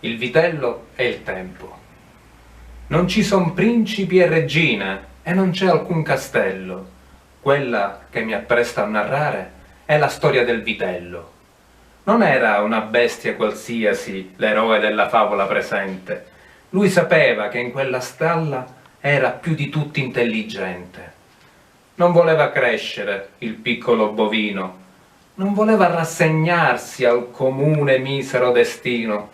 il vitello e il tempo. Non ci son principi e regine, e non c'è alcun castello. Quella che mi appresto a narrare è la storia del vitello. Non era una bestia qualsiasi l'eroe della favola presente. Lui sapeva che in quella stalla era più di tutti intelligente. Non voleva crescere il piccolo bovino, non voleva rassegnarsi al comune misero destino.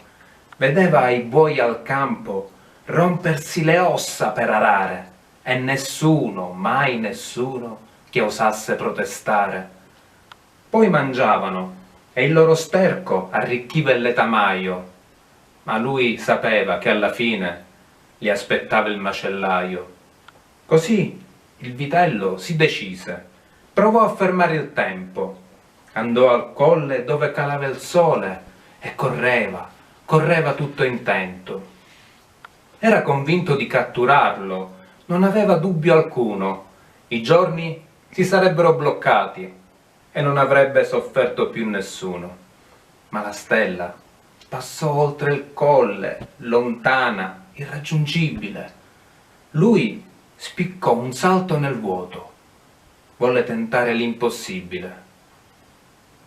Vedeva i buoi al campo rompersi le ossa per arare e nessuno, mai nessuno, che osasse protestare. Poi mangiavano e il loro sterco arricchiva il letamaio, ma lui sapeva che alla fine li aspettava il macellaio. Così il vitello si decise, provò a fermare il tempo, andò al colle dove calava il sole e correva tutto intento. Era convinto di catturarlo, non aveva dubbio alcuno. I giorni si sarebbero bloccati e non avrebbe sofferto più nessuno. Ma la stella passò oltre il colle, lontana, irraggiungibile. Lui spiccò un salto nel vuoto, volle tentare l'impossibile.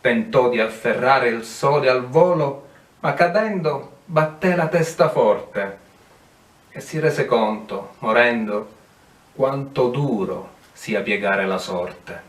Tentò di afferrare il sole al volo, ma cadendo batté la testa forte e si rese conto, morendo, quanto duro sia piegare la sorte.